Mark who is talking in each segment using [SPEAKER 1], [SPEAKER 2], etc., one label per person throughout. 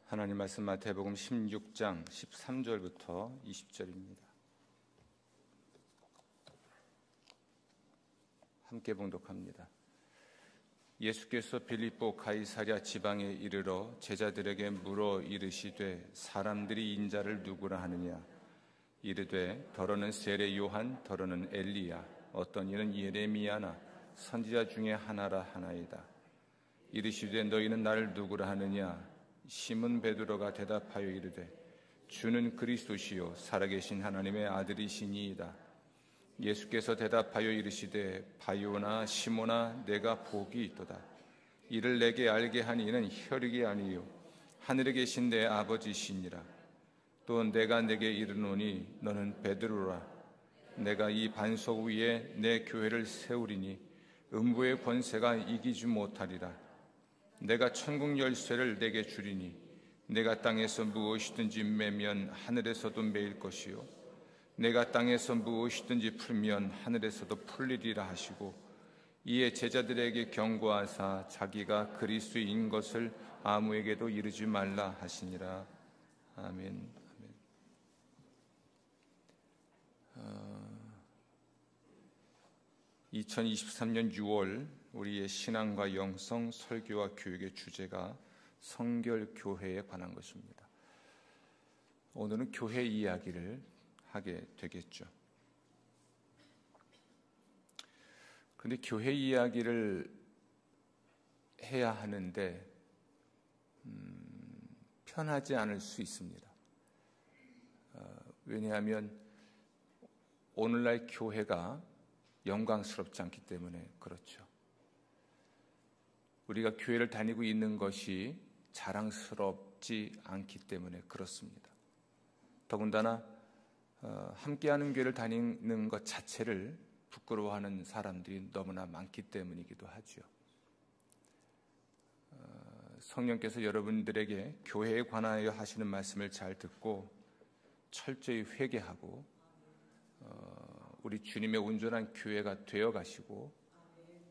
[SPEAKER 1] 하나님 말씀 마태복음 16장 13절부터 20절입니다. 함께 봉독합니다. 예수께서 빌립보 가이사랴 지방에 이르러 제자들에게 물어 이르시되 사람들이 인자를 누구라 하느냐? 이르되 더러는 세례 요한, 더러는 엘리야, 어떤 이는 예레미야나 선지자 중에 하나라 하나이다. 이르시되 너희는 나를 누구라 하느냐? 시몬 베드로가 대답하여 이르되 주는 그리스도시요 살아계신 하나님의 아들이시니이다. 예수께서 대답하여 이르시되 바요나 시몬아 내가 복이 있도다. 이를 내게 알게 한 이는 혈육이 아니요 하늘에 계신 내 아버지시니라. 또 내가 내게 이르노니 너는 베드로라. 내가 이 반석 위에 내 교회를 세우리니 음부의 권세가 이기지 못하리라. 내가 천국 열쇠를 내게 주리니 내가 땅에서 무엇이든지 매면 하늘에서도 매일 것이요 내가 땅에서 무엇이든지 풀면 하늘에서도 풀리리라 하시고, 이에 제자들에게 경고하사 자기가 그리스도인 것을 아무에게도 이르지 말라 하시니라. 아멘. 2023년 6월 우리의 신앙과 영성, 설교와 교육의 주제가 성결교회에 관한 것입니다. 오늘은 교회 이야기를 하게 되겠죠. 그런데 교회 이야기를 해야 하는데 편하지 않을 수 있습니다. 왜냐하면 오늘날 교회가 영광스럽지 않기 때문에 그렇죠. 우리가 교회를 다니고 있는 것이 자랑스럽지 않기 때문에 그렇습니다. 더군다나 함께하는 교회를 다니는 것 자체를 부끄러워하는 사람들이 너무나 많기 때문이기도 하죠. 성령께서 여러분들에게 교회에 관하여 하시는 말씀을 잘 듣고 철저히 회개하고 우리 주님의 온전한 교회가 되어 가시고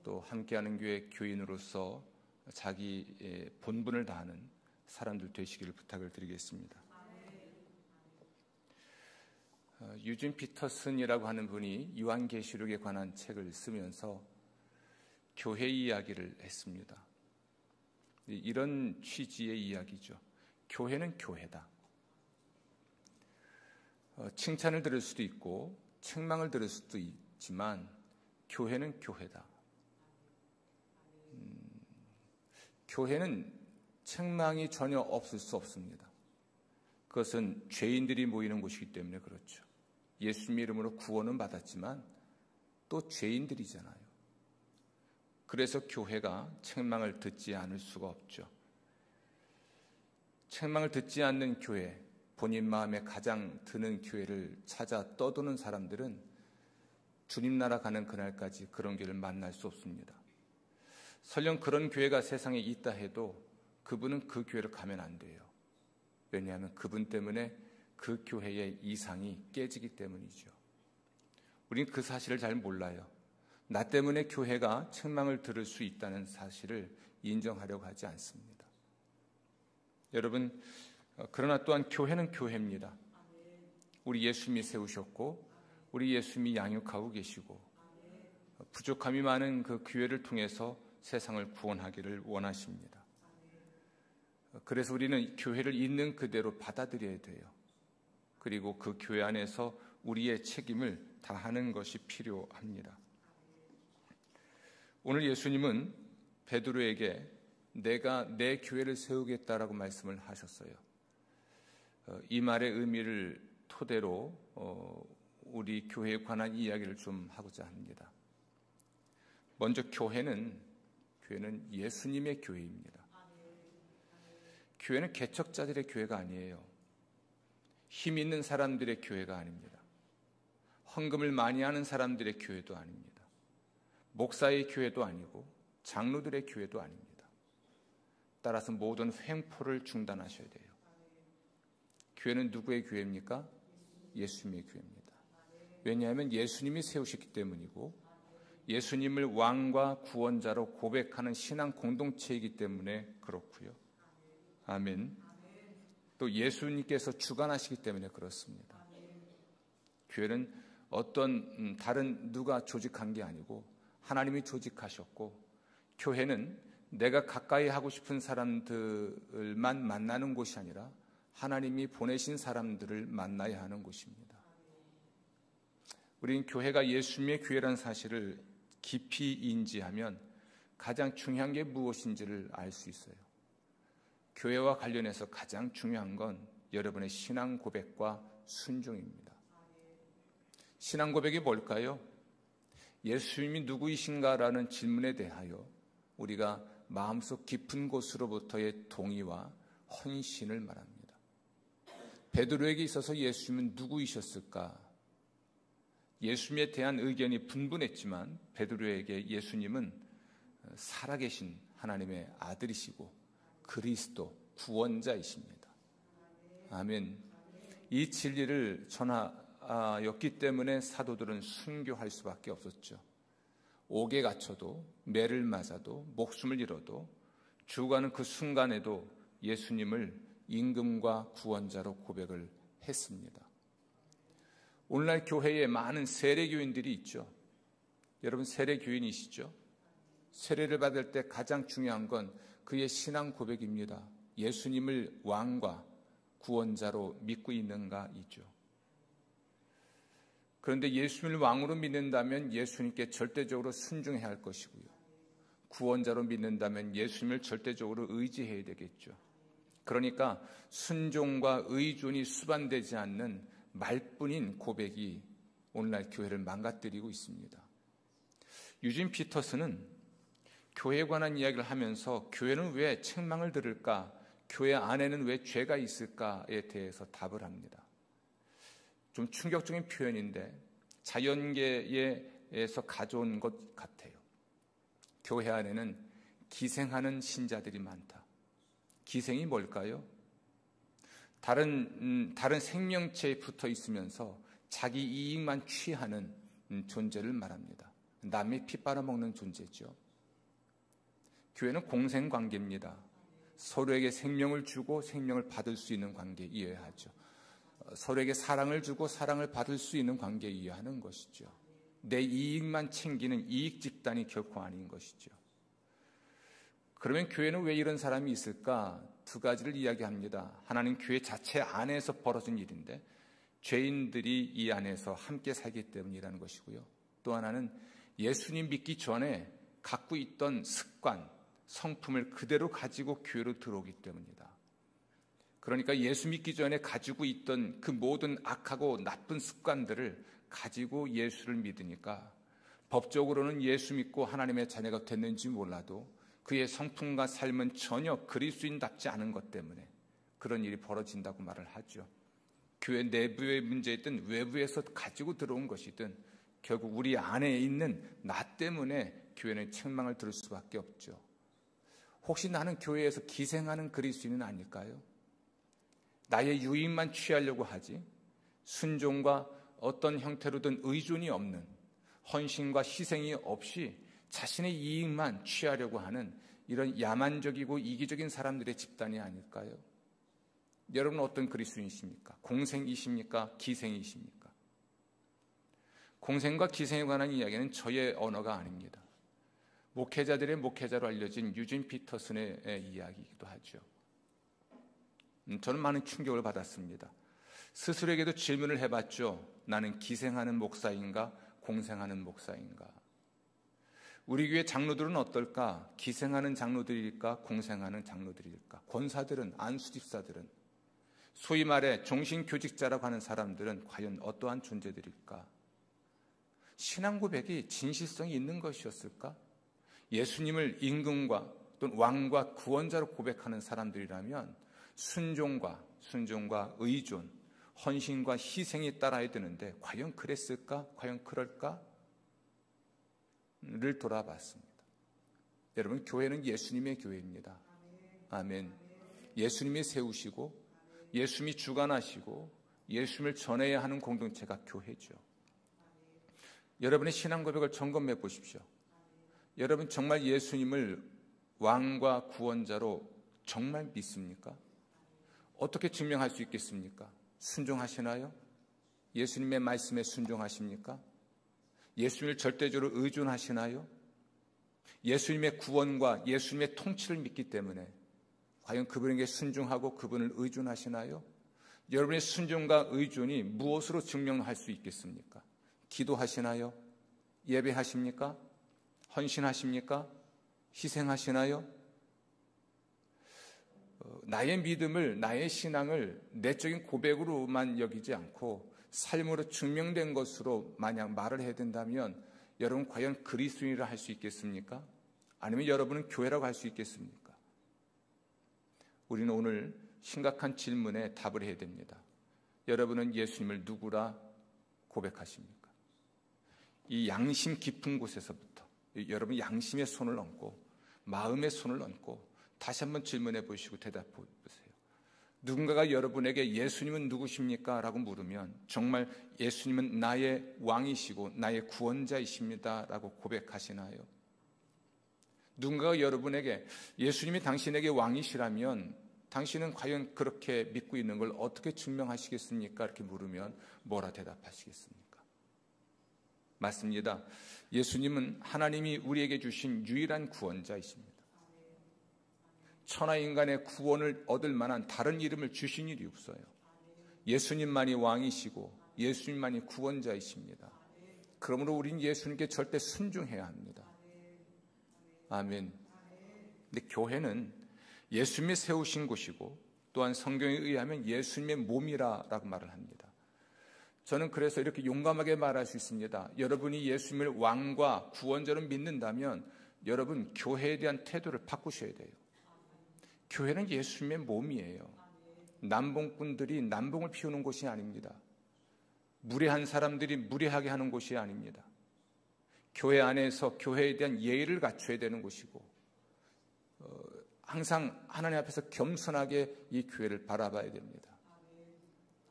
[SPEAKER 1] 또 함께하는 교회 교인으로서 자기의 본분을 다하는 사람들 되시기를 부탁을 드리겠습니다. 유진 피터슨이라고 하는 분이 요한계시록에 관한 책을 쓰면서 교회 이야기를 했습니다. 이런 취지의 이야기죠. 교회는 교회다. 칭찬을 들을 수도 있고 책망을 들을 수도 있지만 교회는 교회다. 교회는 책망이 전혀 없을 수 없습니다. 그것은 죄인들이 모이는 곳이기 때문에 그렇죠. 예수님의 이름으로 구원은 받았지만 또 죄인들이잖아요. 그래서 교회가 책망을 듣지 않을 수가 없죠. 책망을 듣지 않는 교회, 본인 마음에 가장 드는 교회를 찾아 떠도는 사람들은 주님 나라 가는 그날까지 그런 교회를 만날 수 없습니다. 설령 그런 교회가 세상에 있다 해도 그분은 그 교회를 가면 안 돼요. 왜냐하면 그분 때문에 그 교회의 이상이 깨지기 때문이죠. 우리는 그 사실을 잘 몰라요. 나 때문에 교회가 책망을 들을 수 있다는 사실을 인정하려고 하지 않습니다. 여러분, 그러나 또한 교회는 교회입니다. 우리 예수님이 세우셨고 우리 예수님이 양육하고 계시고 부족함이 많은 그 교회를 통해서 세상을 구원하기를 원하십니다. 그래서 우리는 교회를 있는 그대로 받아들여야 돼요. 그리고 그 교회 안에서 우리의 책임을 다하는 것이 필요합니다. 오늘 예수님은 베드로에게 내가 내 교회를 세우겠다라고 말씀을 하셨어요. 이 말의 의미를 토대로 우리 교회에 관한 이야기를 좀 하고자 합니다. 먼저 교회는 예수님의 교회입니다. 교회는 개척자들의 교회가 아니에요. 힘 있는 사람들의 교회가 아닙니다. 헌금을 많이 하는 사람들의 교회도 아닙니다. 목사의 교회도 아니고 장로들의 교회도 아닙니다. 따라서 모든 횡포를 중단하셔야 돼요. 교회는 누구의 교회입니까? 예수님의 교회입니다. 왜냐하면 예수님이 세우셨기 때문이고 예수님을 왕과 구원자로 고백하는 신앙 공동체이기 때문에 그렇고요. 아멘. 또 예수님께서 주관하시기 때문에 그렇습니다. 교회는 어떤 다른 누가 조직한 게 아니고 하나님이 조직하셨고, 교회는 내가 가까이 하고 싶은 사람들만 만나는 곳이 아니라 하나님이 보내신 사람들을 만나야 하는 곳입니다. 우리는 교회가 예수님의 교회라는 사실을 깊이 인지하면 가장 중요한 게 무엇인지를 알 수 있어요. 교회와 관련해서 가장 중요한 건 여러분의 신앙 고백과 순종입니다. 신앙 고백이 뭘까요? 예수님이 누구이신가라는 질문에 대하여 우리가 마음속 깊은 곳으로부터의 동의와 헌신을 말합니다. 베드로에게 있어서 예수님은 누구이셨을까? 예수님에 대한 의견이 분분했지만 베드로에게 예수님은 살아계신 하나님의 아들이시고 그리스도 구원자이십니다. 아멘. 이 진리를 전하였기 때문에 사도들은 순교할 수밖에 없었죠. 옥에 갇혀도, 매를 맞아도, 목숨을 잃어도 죽어가는 그 순간에도 예수님을 임금과 구원자로 고백을 했습니다. 오늘날 교회에 많은 세례교인들이 있죠. 여러분 세례교인이시죠? 세례를 받을 때 가장 중요한 건 그의 신앙 고백입니다. 예수님을 왕과 구원자로 믿고 있는가이죠. 그런데 예수님을 왕으로 믿는다면 예수님께 절대적으로 순종해야 할 것이고요. 구원자로 믿는다면 예수님을 절대적으로 의지해야 되겠죠. 그러니까 순종과 의존이 수반되지 않는 말뿐인 고백이 오늘날 교회를 망가뜨리고 있습니다. 유진 피터스는 교회에 관한 이야기를 하면서 교회는 왜 책망을 들을까? 교회 안에는 왜 죄가 있을까에 대해서 답을 합니다. 좀 충격적인 표현인데 자연계에서 가져온 것 같아요. 교회 안에는 기생하는 신자들이 많다. 기생이 뭘까요? 다른 생명체에 붙어 있으면서 자기 이익만 취하는 존재를 말합니다. 남의 피 빨아먹는 존재죠. 교회는 공생관계입니다. 서로에게 생명을 주고 생명을 받을 수 있는 관계 이해하죠. 서로에게 사랑을 주고 사랑을 받을 수 있는 관계 이해하는 것이죠. 내 이익만 챙기는 이익 집단이 결코 아닌 것이죠. 그러면 교회는 왜 이런 사람이 있을까? 두 가지를 이야기합니다. 하나는 교회 자체 안에서 벌어진 일인데 죄인들이 이 안에서 함께 살기 때문이라는 것이고요. 또 하나는 예수님 믿기 전에 갖고 있던 습관, 성품을 그대로 가지고 교회로 들어오기 때문이다. 그러니까 예수 믿기 전에 가지고 있던 그 모든 악하고 나쁜 습관들을 가지고 예수를 믿으니까 법적으로는 예수 믿고 하나님의 자녀가 됐는지 몰라도 그의 성품과 삶은 전혀 그리스도인답지 않은 것 때문에 그런 일이 벌어진다고 말을 하죠. 교회 내부의 문제이든 외부에서 가지고 들어온 것이든 결국 우리 안에 있는 나 때문에 교회는 책망을 들을 수밖에 없죠. 혹시 나는 교회에서 기생하는 그리스도인은 아닐까요? 나의 유익만 취하려고 하지 순종과 어떤 형태로든 의존이 없는 헌신과 희생이 없이 자신의 이익만 취하려고 하는 이런 야만적이고 이기적인 사람들의 집단이 아닐까요? 여러분은 어떤 그리스도인이십니까? 공생이십니까? 기생이십니까? 공생과 기생에 관한 이야기는 저의 언어가 아닙니다. 목회자들의 목회자로 알려진 유진 피터슨의 이야기이기도 하죠. 저는 많은 충격을 받았습니다. 스스로에게도 질문을 해봤죠. 나는 기생하는 목사인가? 공생하는 목사인가? 우리 교회 장로들은 어떨까? 기생하는 장로들일까? 공생하는 장로들일까? 권사들은, 안수집사들은, 소위 말해 종신교직자라고 하는 사람들은 과연 어떠한 존재들일까? 신앙 고백이 진실성이 있는 것이었을까? 예수님을 임금과 또는 왕과 구원자로 고백하는 사람들이라면 순종과 의존, 헌신과 희생이 따라야 되는데 과연 그랬을까? 과연 그럴까? 를 돌아봤습니다. 여러분, 교회는 예수님의 교회입니다. 아멘. 예수님이 세우시고 예수님이 주관하시고 예수님을 전해야 하는 공동체가 교회죠. 여러분의 신앙 고백을 점검해 보십시오. 여러분 정말 예수님을 왕과 구원자로 정말 믿습니까? 어떻게 증명할 수 있겠습니까? 순종하시나요? 예수님의 말씀에 순종하십니까? 예수님을 절대적으로 의존하시나요? 예수님의 구원과 예수님의 통치를 믿기 때문에 과연 그분에게 순종하고 그분을 의존하시나요? 여러분의 순종과 의존이 무엇으로 증명할 수 있겠습니까? 기도하시나요? 예배하십니까? 헌신하십니까? 희생하시나요? 나의 믿음을, 나의 신앙을 내적인 고백으로만 여기지 않고 삶으로 증명된 것으로 만약 말을 해야 된다면 여러분 과연 그리스도인이라 할 수 있겠습니까? 아니면 여러분은 교회라고 할 수 있겠습니까? 우리는 오늘 심각한 질문에 답을 해야 됩니다. 여러분은 예수님을 누구라 고백하십니까? 이 양심 깊은 곳에서부터 여러분 양심의 손을 얹고 마음의 손을 얹고 다시 한번 질문해 보시고 대답해 보세요. 누군가가 여러분에게 예수님은 누구십니까? 라고 물으면 정말 예수님은 나의 왕이시고 나의 구원자이십니다 라고 고백하시나요? 누군가가 여러분에게 예수님이 당신에게 왕이시라면 당신은 과연 그렇게 믿고 있는 걸 어떻게 증명하시겠습니까? 이렇게 물으면 뭐라 대답하시겠습니까? 맞습니다. 예수님은 하나님이 우리에게 주신 유일한 구원자이십니다. 천하인간의 구원을 얻을 만한 다른 이름을 주신 일이 없어요. 예수님만이 왕이시고 예수님만이 구원자이십니다. 그러므로 우리는 예수님께 절대 순종해야 합니다. 아멘. 근데 교회는 예수님이 세우신 곳이고 또한 성경에 의하면 예수님의 몸이라고 말을 합니다. 저는 그래서 이렇게 용감하게 말할 수 있습니다. 여러분이 예수님을 왕과 구원자로 믿는다면 여러분 교회에 대한 태도를 바꾸셔야 돼요. 교회는 예수님의 몸이에요. 남봉꾼들이 남봉을 피우는 곳이 아닙니다. 무례한 사람들이 무례하게 하는 곳이 아닙니다. 교회 안에서 교회에 대한 예의를 갖춰야 되는 곳이고 항상 하나님 앞에서 겸손하게 이 교회를 바라봐야 됩니다.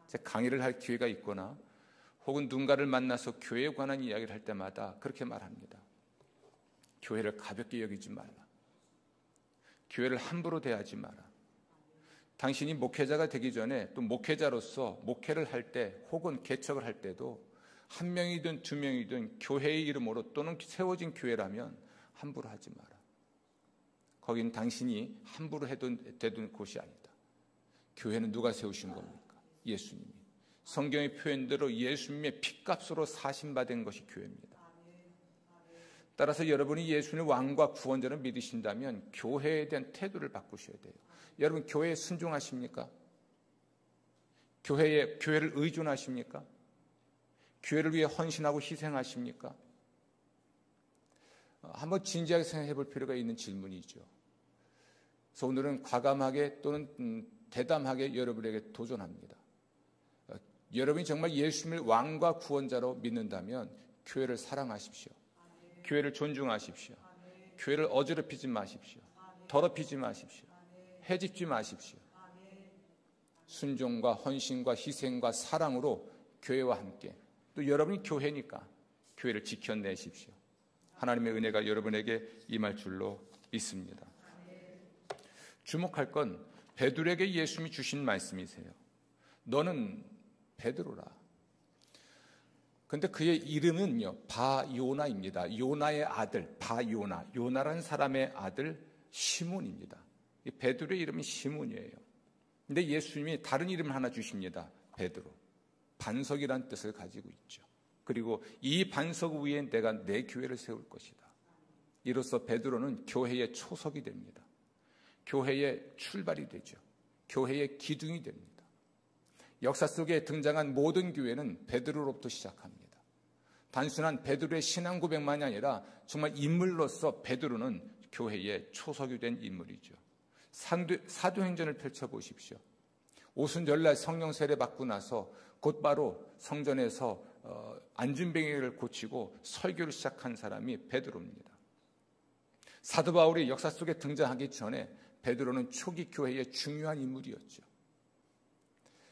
[SPEAKER 1] 제 강의를 할 기회가 있거나 혹은 누군가를 만나서 교회에 관한 이야기를 할 때마다 그렇게 말합니다. 교회를 가볍게 여기지 말라. 교회를 함부로 대하지 마라. 당신이 목회자가 되기 전에 또 목회자로서 목회를 할 때 혹은 개척을 할 때도 한 명이든 두 명이든 교회의 이름으로 또는 세워진 교회라면 함부로 하지 마라. 거긴 당신이 함부로 되던 곳이 아니다. 교회는 누가 세우신 겁니까? 예수님이. 성경의 표현대로 예수님의 핏값으로 사신받은 것이 교회입니다. 따라서 여러분이 예수님의 왕과 구원자를 믿으신다면 교회에 대한 태도를 바꾸셔야 돼요. 여러분 교회에 순종하십니까? 교회를 의존하십니까? 교회를 위해 헌신하고 희생하십니까? 한번 진지하게 생각해 볼 필요가 있는 질문이죠. 그래서 오늘은 과감하게 또는 대담하게 여러분에게 도전합니다. 여러분이 정말 예수님을 왕과 구원자로 믿는다면 교회를 사랑하십시오. 교회를 존중하십시오. 교회를 어지럽히지 마십시오. 더럽히지 마십시오. 해집지 마십시오. 순종과 헌신과 희생과 사랑으로 교회와 함께 또 여러분이 교회니까 교회를 지켜내십시오. 하나님의 은혜가 여러분에게 임할 줄로 믿습니다. 주목할 건 베드로에게 예수님이 주신 말씀이세요. 너는 베드로라. 근데 그의 이름은요 바요나입니다. 요나의 아들 바요나. 요나라는 사람의 아들 시몬입니다. 이 베드로의 이름이 시몬이에요. 근데 예수님이 다른 이름을 하나 주십니다. 베드로. 반석이란 뜻을 가지고 있죠. 그리고 이 반석 위에 내가 내 교회를 세울 것이다. 이로써 베드로는 교회의 초석이 됩니다. 교회의 출발이 되죠. 교회의 기둥이 됩니다. 역사 속에 등장한 모든 교회는 베드로로부터 시작합니다. 단순한 베드로의 신앙 고백만이 아니라 정말 인물로서 베드로는 교회의 초석이 된 인물이죠. 사도행전을 펼쳐보십시오. 오순절날 성령 세례 받고 나서 곧바로 성전에서 안진뱅이를 고치고 설교를 시작한 사람이 베드로입니다. 사도 바울이 역사 속에 등장하기 전에 베드로는 초기 교회의 중요한 인물이었죠.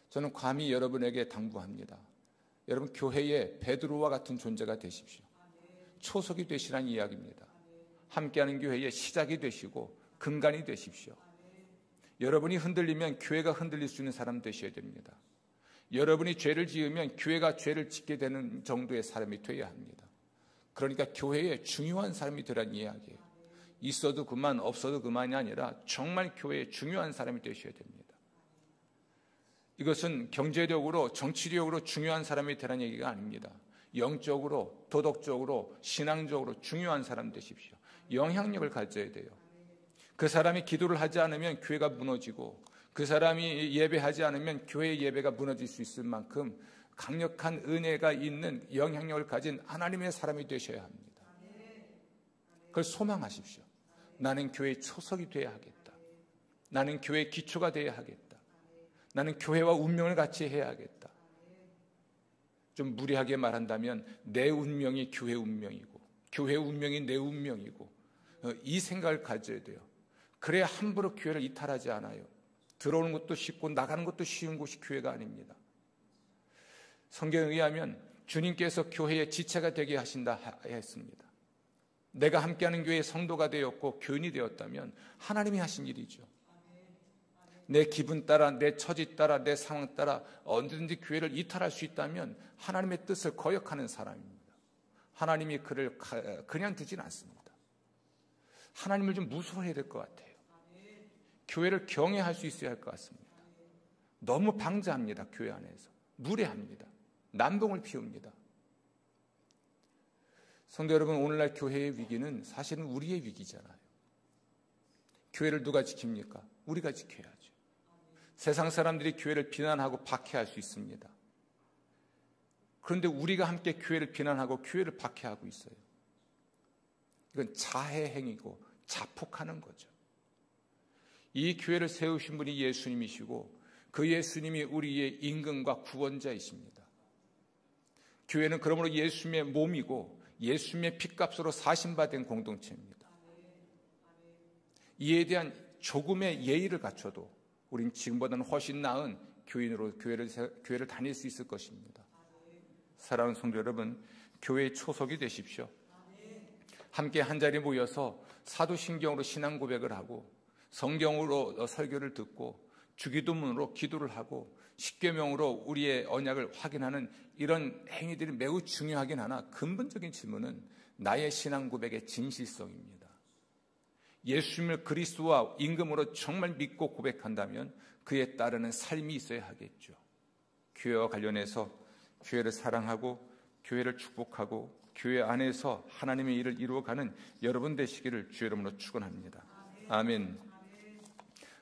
[SPEAKER 1] 저는 감히 여러분에게 당부합니다. 여러분 교회에 베드로와 같은 존재가 되십시오. 초석이 되시라는 이야기입니다. 함께하는 교회의 시작이 되시고 근간이 되십시오. 여러분이 흔들리면 교회가 흔들릴 수 있는 사람 되셔야 됩니다. 여러분이 죄를 지으면 교회가 죄를 짓게 되는 정도의 사람이 되어야 합니다. 그러니까 교회에 중요한 사람이 되라는 이야기예요. 있어도 그만 없어도 그만이 아니라 정말 교회에 중요한 사람이 되셔야 됩니다. 이것은 경제력으로 정치력으로 중요한 사람이 되라는 얘기가 아닙니다. 영적으로 도덕적으로 신앙적으로 중요한 사람 되십시오. 영향력을 가져야 돼요. 그 사람이 기도를 하지 않으면 교회가 무너지고 그 사람이 예배하지 않으면 교회의 예배가 무너질 수 있을 만큼 강력한 은혜가 있는 영향력을 가진 하나님의 사람이 되셔야 합니다. 그걸 소망하십시오. 나는 교회의 초석이 되어야 하겠다. 나는 교회의 기초가 되어야 하겠다. 나는 교회와 운명을 같이 해야 하겠다. 좀 무리하게 말한다면 내 운명이 교회 운명이고 교회 운명이 내 운명이고 이 생각을 가져야 돼요. 그래야 함부로 교회를 이탈하지 않아요. 들어오는 것도 쉽고 나가는 것도 쉬운 곳이 교회가 아닙니다. 성경에 의하면 주님께서 교회의 지체가 되게 하신다 했습니다. 내가 함께하는 교회의 성도가 되었고 교인이 되었다면 하나님이 하신 일이죠. 내 기분 따라 내 처지 따라 내 상황 따라 언제든지 교회를 이탈할 수 있다면 하나님의 뜻을 거역하는 사람입니다. 하나님이 그를 그냥 두진 않습니다. 하나님을 좀 무서워해야 될 것 같아요. 교회를 경외할 수 있어야 할 것 같습니다. 너무 방자합니다. 교회 안에서 무례합니다. 난동을 피웁니다. 성도 여러분, 오늘날 교회의 위기는 사실은 우리의 위기잖아요. 교회를 누가 지킵니까? 우리가 지켜야죠. 세상 사람들이 교회를 비난하고 박해할 수 있습니다. 그런데 우리가 함께 교회를 비난하고 교회를 박해하고 있어요. 이건 자해 행위고 자폭하는 거죠. 이 교회를 세우신 분이 예수님이시고 그 예수님이 우리의 임금과 구원자이십니다. 교회는 그러므로 예수님의 몸이고 예수님의 피값으로 사신받은 공동체입니다. 이에 대한 조금의 예의를 갖춰도 우린 지금보다는 훨씬 나은 교인으로 교회를 다닐 수 있을 것입니다. 사랑하는 성도 여러분, 교회의 초석이 되십시오. 함께 한자리에 모여서 사도신경으로 신앙 고백을 하고 성경으로 설교를 듣고 주기도문으로 기도를 하고 십계명으로 우리의 언약을 확인하는 이런 행위들이 매우 중요하긴 하나 근본적인 질문은 나의 신앙 고백의 진실성입니다. 예수님을 그리스도와 임금으로 정말 믿고 고백한다면 그에 따르는 삶이 있어야 하겠죠. 교회와 관련해서 교회를 사랑하고 교회를 축복하고 교회 안에서 하나님의 일을 이루어가는 여러분 되시기를 주의 이름으로 축원합니다. 아멘.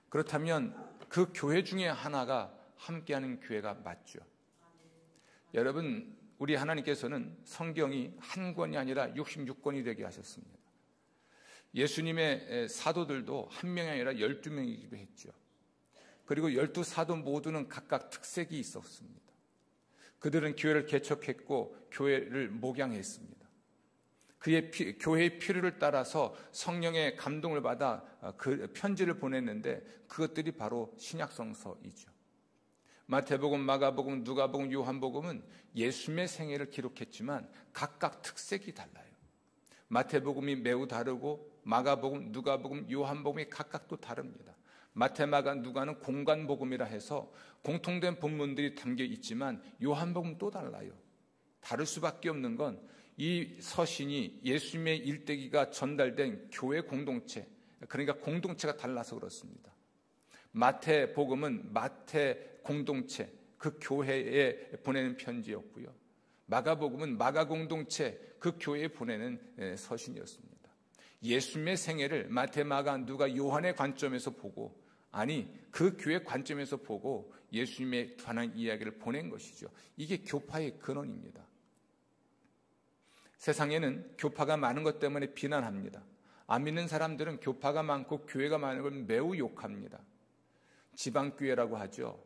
[SPEAKER 1] 그렇다면 그 교회 중에 하나가 함께하는 교회가 맞죠. 여러분, 우리 하나님께서는 성경이 한 권이 아니라 66권이 되게 하셨습니다. 예수님의 사도들도 한 명이 아니라 12명이기도 했죠. 그리고 12사도 모두는 각각 특색이 있었습니다. 그들은 교회를 개척했고 교회를 목양했습니다. 교회의 필요를 따라서 성령의 감동을 받아 그 편지를 보냈는데 그것들이 바로 신약성서이죠. 마태복음, 마가복음, 누가복음, 요한복음은 예수님의 생애를 기록했지만 각각 특색이 달라요. 마태복음이 매우 다르고 마가복음, 누가복음, 요한복음이 각각 또 다릅니다. 마태, 마가, 누가는 공간복음이라 해서 공통된 본문들이 담겨 있지만 요한복음 또 달라요. 다를 수밖에 없는 건 이 서신이 예수님의 일대기가 전달된 교회 공동체, 그러니까 공동체가 달라서 그렇습니다. 마태복음은 마태 공동체, 그 교회에 보내는 편지였고요. 마가복음은 마가 공동체, 그 교회에 보내는 서신이었습니다. 예수님의 생애를 마태, 마가, 누가, 요한의 관점에서 보고, 아니 그 교회 관점에서 보고 예수님에 관한 이야기를 보낸 것이죠. 이게 교파의 근원입니다. 세상에는 교파가 많은 것 때문에 비난합니다. 안 믿는 사람들은 교파가 많고 교회가 많은 걸 매우 욕합니다. 지방교회라고 하죠.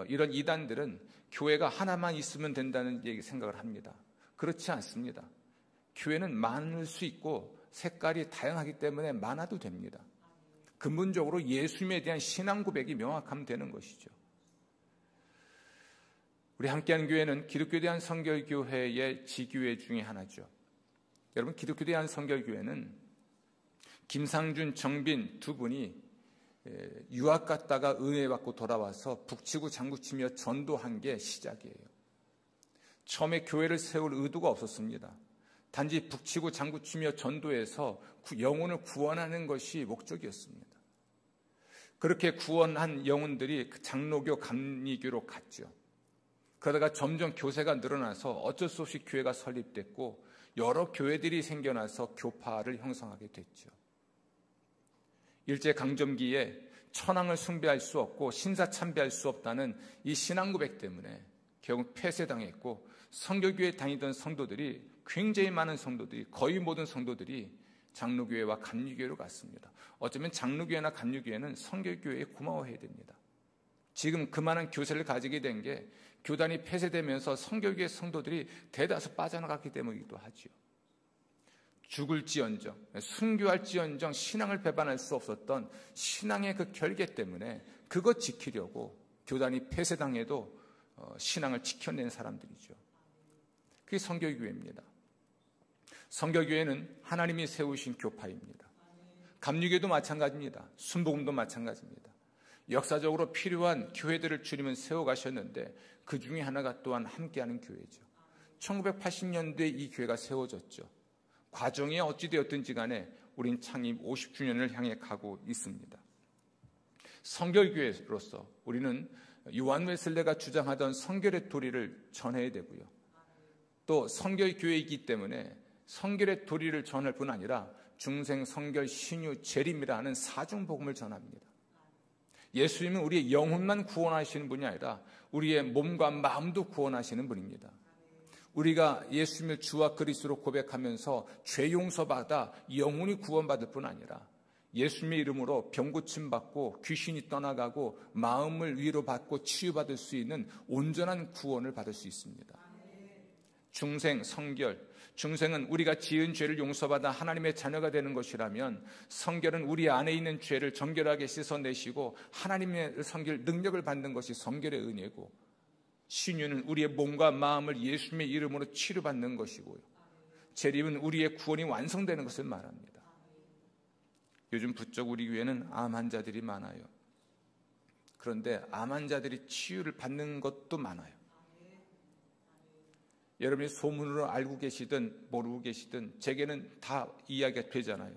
[SPEAKER 1] 이런 이단들은 교회가 하나만 있으면 된다는 생각을 합니다. 그렇지 않습니다. 교회는 많을 수 있고 색깔이 다양하기 때문에 많아도 됩니다. 근본적으로 예수님에 대한 신앙 고백이 명확하면 되는 것이죠. 우리 함께하는 교회는 기독교에 대한 선결교회의 지교회 중에 하나죠. 여러분, 기독교에 대한 선결교회는 김상준, 정빈 두 분이 유학 갔다가 은혜 받고 돌아와서 북치고 장구치며 전도한 게 시작이에요. 처음에 교회를 세울 의도가 없었습니다. 단지 북치고 장구치며 전도해서 영혼을 구원하는 것이 목적이었습니다. 그렇게 구원한 영혼들이 장로교, 감리교로 갔죠. 그러다가 점점 교세가 늘어나서 어쩔 수 없이 교회가 설립됐고 여러 교회들이 생겨나서 교파를 형성하게 됐죠. 일제강점기에 천황을 숭배할 수 없고 신사참배할 수 없다는 이 신앙고백 때문에 결국 폐쇄당했고, 선교교회에 다니던 성도들이, 굉장히 많은 성도들이, 거의 모든 성도들이 장로교회와 감리교회로 갔습니다. 어쩌면 장로교회나 감리교회는 선교교회에 고마워해야 됩니다. 지금 그만한 교세를 가지게 된 게 교단이 폐쇄되면서 선교교회 성도들이 대다수 빠져나갔기 때문이기도 하죠. 죽을지언정, 순교할지언정 신앙을 배반할 수 없었던 신앙의 그 결계 때문에 그것 지키려고 교단이 폐쇄당해도 신앙을 지켜낸 사람들이죠. 그게 선교교회입니다. 선교교회는 하나님이 세우신 교파입니다. 감리교회도 마찬가지입니다. 순복음도 마찬가지입니다. 역사적으로 필요한 교회들을 주님은 세워가셨는데 그 중에 하나가 또한 함께하는 교회죠. 1980년대에 이 교회가 세워졌죠. 과정이 어찌되었든지 간에 우린 창립 50주년을 향해 가고 있습니다. 성결교회로서 우리는 요한 웨슬레가 주장하던 성결의 도리를 전해야 되고요. 또 성결교회이기 때문에 성결의 도리를 전할 뿐 아니라 중생, 성결, 신유, 재림이라는 사중복음을 전합니다. 예수님은 우리의 영혼만 구원하시는 분이 아니라 우리의 몸과 마음도 구원하시는 분입니다. 우리가 예수님을 주와 그리스도로 고백하면서 죄 용서받아 영혼이 구원받을 뿐 아니라 예수님의 이름으로 병 고침 받고 귀신이 떠나가고 마음을 위로받고 치유받을 수 있는 온전한 구원을 받을 수 있습니다. 중생, 성결, 중생은 우리가 지은 죄를 용서받아 하나님의 자녀가 되는 것이라면, 성결은 우리 안에 있는 죄를 정결하게 씻어내시고 하나님의 성결 능력을 받는 것이 성결의 은혜고, 신유는 우리의 몸과 마음을 예수님의 이름으로 치료받는 것이고요, 재림은 우리의 구원이 완성되는 것을 말합니다. 요즘 부쩍 우리 교회는 암 환자들이 많아요. 그런데 암 환자들이 치유를 받는 것도 많아요. 여러분이 소문으로 알고 계시든 모르고 계시든 제게는 다 이야기가 되잖아요.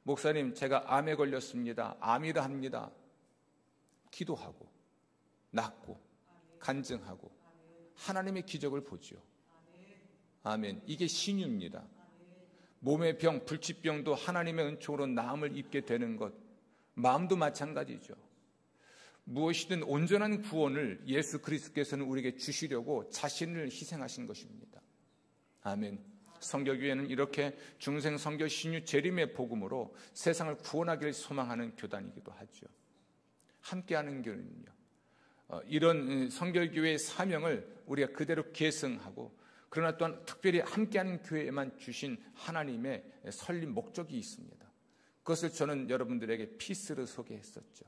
[SPEAKER 1] 목사님, 제가 암에 걸렸습니다. 암이라 합니다. 기도하고 낫고 간증하고 하나님의 기적을 보죠. 아멘. 이게 신유입니다. 몸의 병, 불치병도 하나님의 은총으로 나음을 입게 되는 것, 마음도 마찬가지죠. 무엇이든 온전한 구원을 예수 그리스도께서는 우리에게 주시려고 자신을 희생하신 것입니다. 아멘. 성결교회는 이렇게 중생, 성결, 신유, 재림의 복음으로 세상을 구원하기를 소망하는 교단이기도 하죠. 함께하는 교회는요, 이런 성결교회의 사명을 우리가 그대로 계승하고, 그러나 또한 특별히 함께하는 교회에만 주신 하나님의 설립 목적이 있습니다. 그것을 저는 여러분들에게 피스를 소개했었죠.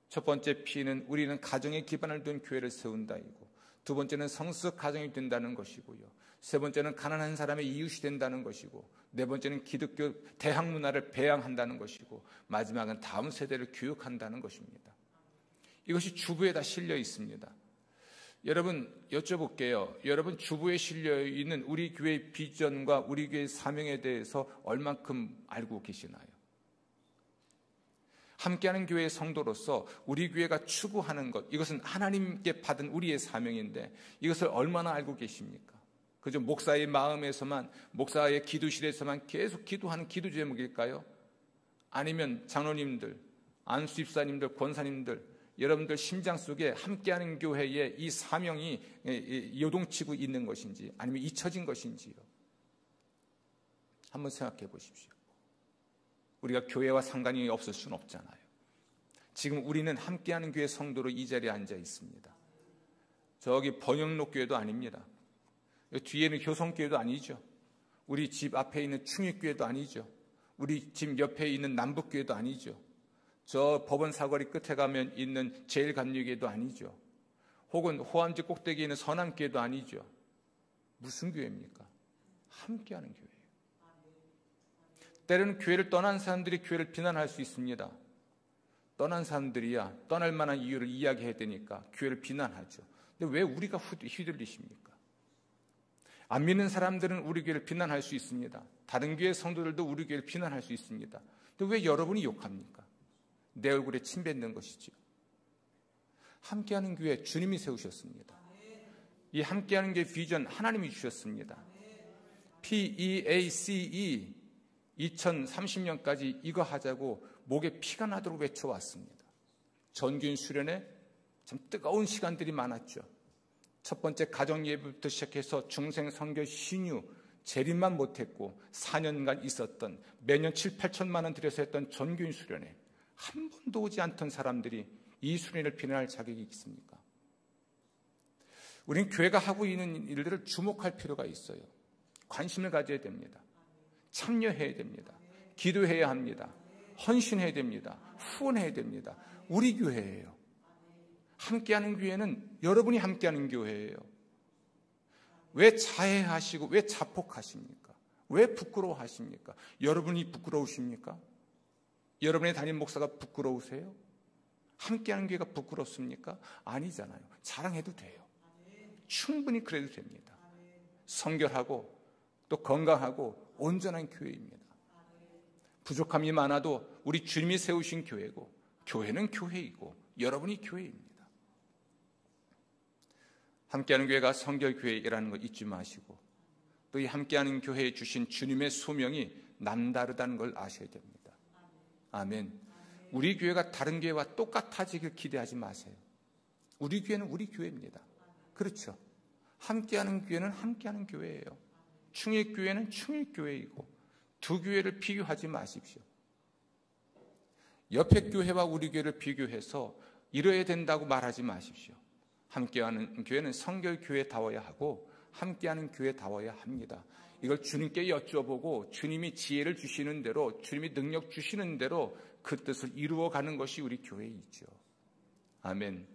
[SPEAKER 1] 첫 번째 P는 우리는 가정에 기반을 둔 교회를 세운다이고, 두 번째는 성숙 가정이 된다는 것이고요, 세 번째는 가난한 사람의 이웃이 된다는 것이고, 네 번째는 기독교 대학 문화를 배양한다는 것이고, 마지막은 다음 세대를 교육한다는 것입니다. 이것이 주부에 다 실려 있습니다. 여러분, 여쭤볼게요. 여러분, 주부에 실려 있는 우리 교회의 비전과 우리 교회의 사명에 대해서 얼만큼 알고 계시나요? 함께하는 교회의 성도로서 우리 교회가 추구하는 것, 이것은 하나님께 받은 우리의 사명인데 이것을 얼마나 알고 계십니까? 그저 목사의 마음에서만, 목사의 기도실에서만 계속 기도하는 기도 제목일까요? 아니면 장로님들, 안수집사님들, 권사님들, 여러분들 심장 속에 함께하는 교회의 이 사명이 요동치고 있는 것인지, 아니면 잊혀진 것인지요? 한번 생각해 보십시오. 우리가 교회와 상관이 없을 수는 없잖아요. 지금 우리는 함께하는 교회 성도로 이 자리에 앉아 있습니다. 저기 번영록 교회도 아닙니다. 뒤에는 효성교회도 아니죠. 우리 집 앞에 있는 충익교회도 아니죠. 우리 집 옆에 있는 남북교회도 아니죠. 저 법원 사거리 끝에 가면 있는 제일감리교회도 아니죠. 혹은 호암지 꼭대기에 있는 선암교회도 아니죠. 무슨 교회입니까? 함께하는 교회예요. 때로는 교회를 떠난 사람들이 교회를 비난할 수 있습니다. 떠난 사람들이야 떠날 만한 이유를 이야기해야 되니까 교회를 비난하죠. 근데 왜 우리가 휘둘리십니까? 안 믿는 사람들은 우리 교회를 비난할 수 있습니다. 다른 교회 성도들도 우리 교회를 비난할 수 있습니다. 근데 왜 여러분이 욕합니까? 내 얼굴에 침 뱉는 것이지요. 함께하는 교회 주님이 세우셨습니다. 이 함께하는 교회 비전 하나님이 주셨습니다. PEACE 2030년까지 이거 하자고 목에 피가 나도록 외쳐왔습니다. 전교인 수련회 참 뜨거운 시간들이 많았죠. 첫 번째 가정예배부터 시작해서 중생 선교 신유 재림만 못했고 4년간 있었던 매년 7, 8천만 원 들여서 했던 전교인 수련회 한 번도 오지 않던 사람들이 이 수련회를 비난할 자격이 있습니까? 우리는 교회가 하고 있는 일들을 주목할 필요가 있어요. 관심을 가져야 됩니다. 참여해야 됩니다. 기도해야 합니다. 헌신해야 됩니다. 후원해야 됩니다. 우리 교회예요. 함께하는 교회는 여러분이 함께하는 교회예요. 왜 자해하시고 왜 자폭하십니까? 왜 부끄러워하십니까? 여러분이 부끄러우십니까? 여러분의 담임 목사가 부끄러우세요? 함께하는 교회가 부끄럽습니까? 아니잖아요. 자랑해도 돼요. 충분히 그래도 됩니다. 성결하고 또 건강하고 온전한 교회입니다. 부족함이 많아도 우리 주님이 세우신 교회고 교회는 교회이고 여러분이 교회입니다. 함께하는 교회가 성결교회라는 거 잊지 마시고 또 이 함께하는 교회에 주신 주님의 소명이 남다르다는 걸 아셔야 됩니다. 아멘. 우리 교회가 다른 교회와 똑같아지길 기대하지 마세요. 우리 교회는 우리 교회입니다. 그렇죠. 함께하는 교회는 함께하는 교회예요. 충일교회는 충일교회이고 두 교회를 비교하지 마십시오. 옆에 교회와 우리 교회를 비교해서 이뤄야 된다고 말하지 마십시오. 함께하는 교회는 성결교회다워야 하고 함께하는 교회다워야 합니다. 이걸 주님께 여쭤보고 주님이 지혜를 주시는 대로 주님이 능력 주시는 대로 그 뜻을 이루어가는 것이 우리 교회이죠. 아멘.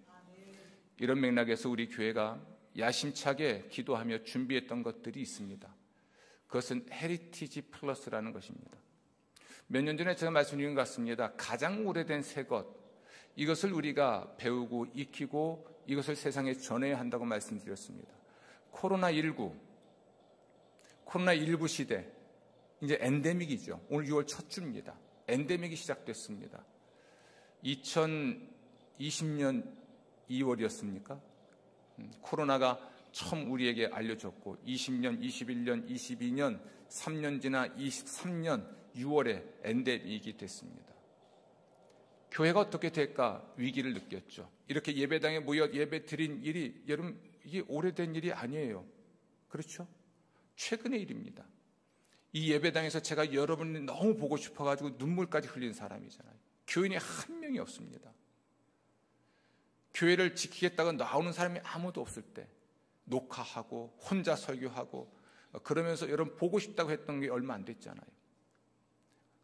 [SPEAKER 1] 이런 맥락에서 우리 교회가 야심차게 기도하며 준비했던 것들이 있습니다. 그것은 헤리티지 플러스라는 것입니다. 몇 년 전에 제가 말씀드린 것 같습니다. 가장 오래된 새 것, 이것을 우리가 배우고 익히고 이것을 세상에 전해야 한다고 말씀드렸습니다. 코로나19 시대, 이제 엔데믹이죠. 오늘 6월 첫 주입니다. 엔데믹이 시작됐습니다. 2020년 2월이었습니까? 코로나가 처음 우리에게 알려졌고 20년, 21년, 22년, 3년 지나 23년 6월에 엔데믹이 됐습니다. 교회가 어떻게 될까 위기를 느꼈죠. 이렇게 예배당에 모여 예배 드린 일이 여러분 이게 오래된 일이 아니에요. 그렇죠? 최근의 일입니다. 이 예배당에서 제가 여러분을 너무 보고 싶어가지고 눈물까지 흘린 사람이잖아요. 교인이 한 명이 없습니다. 교회를 지키겠다고 나오는 사람이 아무도 없을 때 녹화하고 혼자 설교하고 그러면서 여러분 보고 싶다고 했던 게 얼마 안 됐잖아요.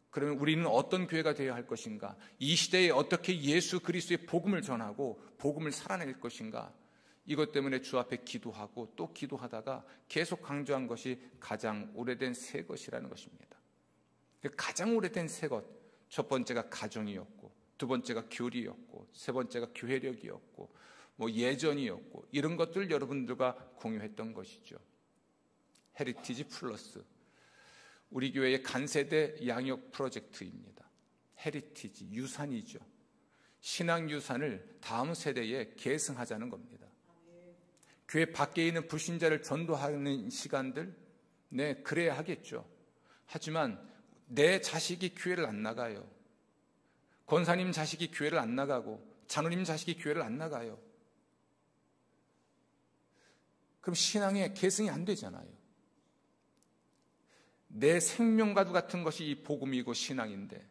[SPEAKER 1] 그러면 우리는 어떤 교회가 되어야 할 것인가? 이 시대에 어떻게 예수 그리스도의 복음을 전하고 복음을 살아낼 것인가? 이것 때문에 주 앞에 기도하고 또 기도하다가 계속 강조한 것이 가장 오래된 새 것이라는 것입니다. 가장 오래된 새 것, 첫 번째가 가정이었고 두 번째가 교리였고 세 번째가 교회력이었고 예전이었고 이런 것들 여러분들과 공유했던 것이죠. 헤리티지 플러스, 우리 교회의 간세대 양육 프로젝트입니다. 헤리티지, 유산이죠. 신앙 유산을 다음 세대에 계승하자는 겁니다. 교회 밖에 있는 불신자를 전도하는 시간들, 네, 그래야 하겠죠. 하지만 내 자식이 교회를 안 나가요. 권사님 자식이 교회를 안 나가고 장로님 자식이 교회를 안 나가요. 그럼 신앙의 계승이 안 되잖아요. 내 생명과도 같은 것이 이 복음이고 신앙인데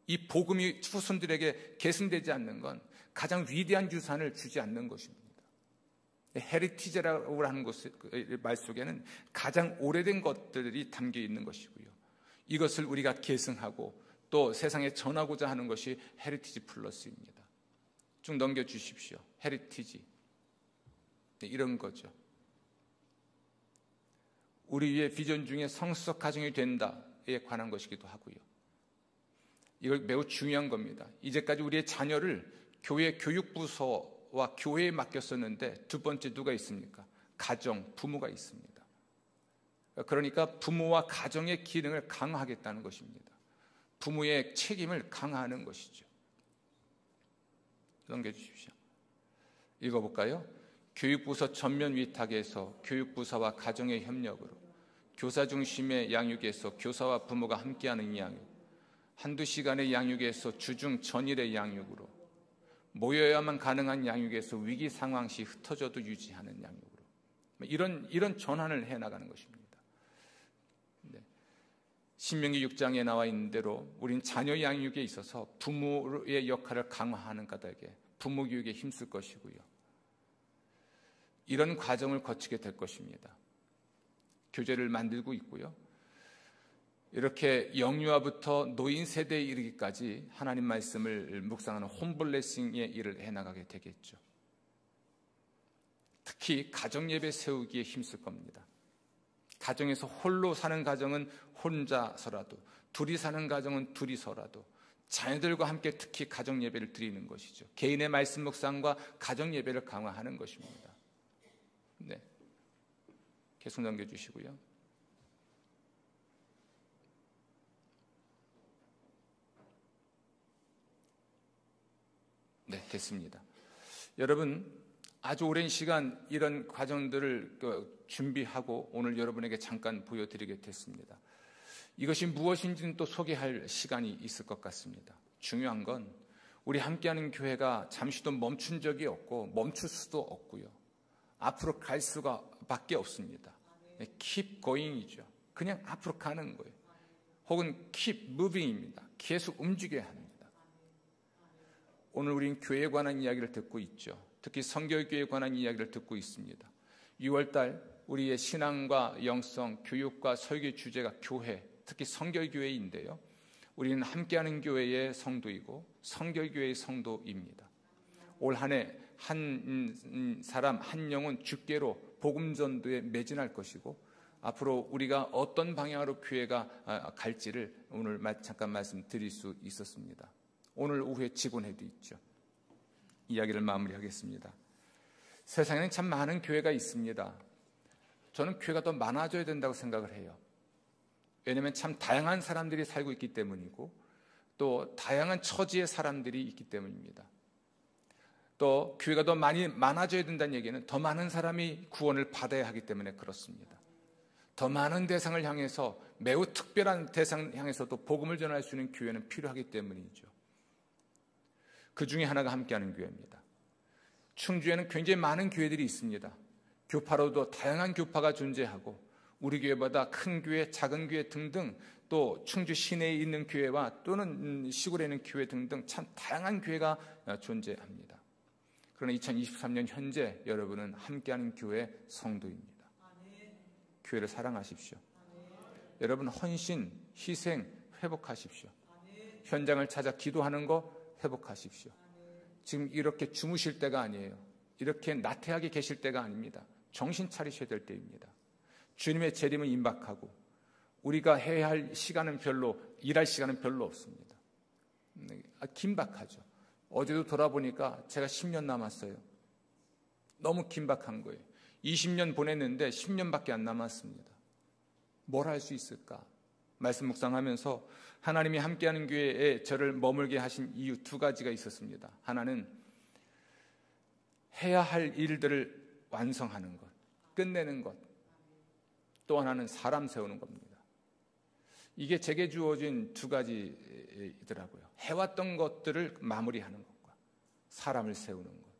[SPEAKER 1] 이 복음이 후손들에게 계승되지 않는 건 가장 위대한 유산을 주지 않는 것입니다. 헤리티지라고 하는 말 속에는 가장 오래된 것들이 담겨 있는 것이고요. 이것을 우리가 계승하고 또 세상에 전하고자 하는 것이 헤리티지 플러스입니다. 쭉 넘겨주십시오. 헤리티지. 네, 이런 거죠. 우리의 비전 중에 성수적 가정이 된다에 관한 것이기도 하고요. 이거 매우 중요한 겁니다. 이제까지 우리의 자녀를 교회 교육부서와 교회에 맡겼었는데 두 번째 누가 있습니까? 가정, 부모가 있습니다. 그러니까 부모와 가정의 기능을 강화하겠다는 것입니다. 부모의 책임을 강화하는 것이죠. 넘겨주십시오. 읽어볼까요? 교육부서 전면 위탁에서 교육부서와 가정의 협력으로, 교사 중심의 양육에서 교사와 부모가 함께하는 양육, 한두 시간의 양육에서 주중 전일의 양육으로, 모여야만 가능한 양육에서 위기 상황 시 흩어져도 유지하는 양육으로, 이런 전환을 해나가는 것입니다. 신명기 6장에 나와 있는 대로 우린 자녀 양육에 있어서 부모의 역할을 강화하는 까닭에 부모 교육에 힘쓸 것이고요. 이런 과정을 거치게 될 것입니다. 교재를 만들고 있고요. 이렇게 영유아부터 노인 세대에 이르기까지 하나님 말씀을 묵상하는 홈블레싱의 일을 해나가게 되겠죠. 특히 가정예배 세우기에 힘쓸 겁니다. 가정에서 홀로 사는 가정은 혼자서라도, 둘이 사는 가정은 둘이서라도 자녀들과 함께 특히 가정예배를 드리는 것이죠. 개인의 말씀 묵상과 가정예배를 강화하는 것입니다. 네, 계속 넘겨주시고요. 네, 됐습니다. 여러분, 아주 오랜 시간 이런 과정들을 준비하고 오늘 여러분에게 잠깐 보여드리게 됐습니다. 이것이 무엇인지는 또 소개할 시간이 있을 것 같습니다. 중요한 건 우리 함께하는 교회가 잠시도 멈춘 적이 없고 멈출 수도 없고요. 앞으로 갈 수가 밖에 없습니다. keep going이죠. 그냥 앞으로 가는 거예요. 혹은 keep moving입니다. 계속 움직여야 합니다. 오늘 우리는 교회에 관한 이야기를 듣고 있죠. 특히 성결교회에 관한 이야기를 듣고 있습니다. 6월달 우리의 신앙과 영성, 교육과 설교 주제가 교회, 특히 성결교회인데요. 우리는 함께하는 교회의 성도이고 성결교회의 성도입니다. 올 한 해 한 사람, 한 영혼 주께로 복음 전도에 매진할 것이고 앞으로 우리가 어떤 방향으로 교회가 갈지를 오늘 잠깐 말씀드릴 수 있었습니다. 오늘 오후에 직원회도 있죠. 이야기를 마무리하겠습니다. 세상에는 참 많은 교회가 있습니다. 저는 교회가 더 많아져야 된다고 생각을 해요. 왜냐하면 참 다양한 사람들이 살고 있기 때문이고 또 다양한 처지의 사람들이 있기 때문입니다. 또 교회가 더 많아져야 된다는 얘기는 더 많은 사람이 구원을 받아야 하기 때문에 그렇습니다. 더 많은 대상을 향해서 매우 특별한 대상을 향해서도 복음을 전할 수 있는 교회는 필요하기 때문이죠. 그 중에 하나가 함께하는 교회입니다. 충주에는 굉장히 많은 교회들이 있습니다. 교파로도 다양한 교파가 존재하고 우리 교회보다 큰 교회, 작은 교회 등등 또 충주 시내에 있는 교회와 또는 시골에 있는 교회 등등 참 다양한 교회가 존재합니다. 그러나 2023년 현재 여러분은 함께하는 교회 성도입니다. 교회를 사랑하십시오. 여러분 헌신, 희생, 회복하십시오. 현장을 찾아 기도하는 거 회복하십시오. 지금 이렇게 주무실 때가 아니에요. 이렇게 나태하게 계실 때가 아닙니다. 정신 차리셔야 될 때입니다. 주님의 재림은 임박하고 우리가 해야 할 시간은 일할 시간은 별로 없습니다. 긴박하죠. 어제도 돌아보니까 제가 10년 남았어요. 너무 긴박한 거예요. 20년 보냈는데 10년밖에 안 남았습니다. 뭘 할 수 있을까? 말씀 묵상하면서 하나님이 함께하는 교회에 저를 머물게 하신 이유 두 가지가 있었습니다. 하나는 해야 할 일들을 완성하는 것, 끝내는 것. 또 하나는 사람 세우는 겁니다. 이게 제게 주어진 두 가지이더라고요. 해왔던 것들을 마무리하는 것과 사람을 세우는 것.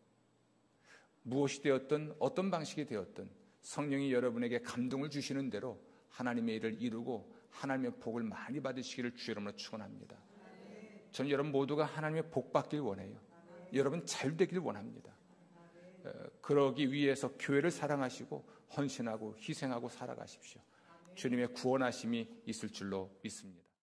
[SPEAKER 1] 무엇이 되었든 어떤 방식이 되었든 성령이 여러분에게 감동을 주시는 대로 하나님의 일을 이루고 하나님의 복을 많이 받으시기를 주 이름으로 축원합니다. 저는 여러분 모두가 하나님의 복 받길 원해요. 여러분 잘 되길 원합니다. 그러기 위해서 교회를 사랑하시고 헌신하고 희생하고 살아가십시오. 주님의 구원하심이 있을 줄로 믿습니다.